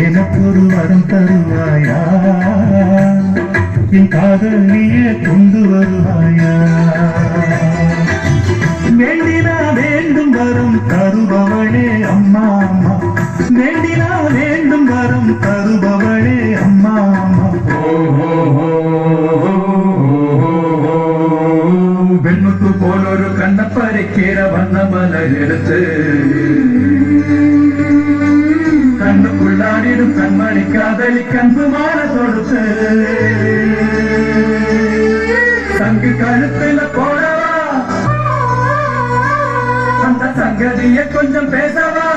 எனக்கொரு வரம் தருவாயா, என் காதல் நீயே கொண்டு வருவாயா. வேண்டினா வேண்டும் வரம் தருபவளே அம்மா அம்மா, வேண்டினா வேண்டும் வரம் தருபவளே அம்மா அம்மா. வெண்முத்து போல் ஒரு கண்ணப்பறிக்கிற வண்ண மலர் எடுத்து கண்ணுக்குள்ளாடிடும் கண்மணி காதலி கண்புமான தொடுத்து சங்கு கழுத்துல போடவா, அந்த சங்கதிய கொஞ்சம் பேசவா.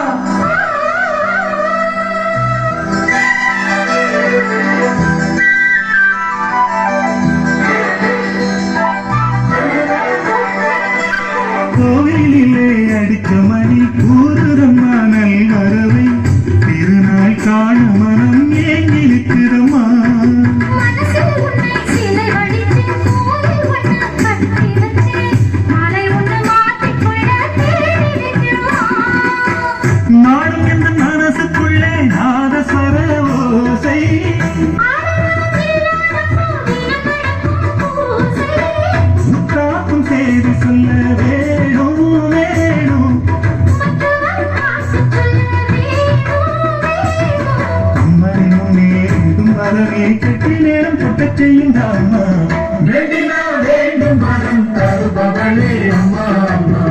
கோவிலிலே அடிச்ச மணி கூறுறம்மா நல் வரவை, திருநாள் காண மனம் ஏங்கிருக்கிறம்மா. நாடும் எந்த மனசுக்குள்ளே நாதஸ்வர ஓசை, காக்கும் செய்தி சொல்ல வேணும் வேணும். அம்மனை முன்னே வேண்டும் வரவே கட்டி நேரம் கொட்டச் செய்யுந்தாம்மா. வேண்டினா வேண்டும் வரம் தருபவளே அம்மா அம்மா,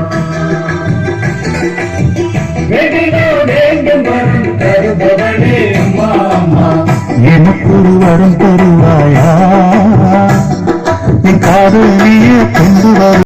வேண்டினா வேண்டும் வரம் தருபவளே அம்மா அம்மா. எனக்கொரு வரம் தருவாயா, என் காதல் நீயே கொண்டு வரும்.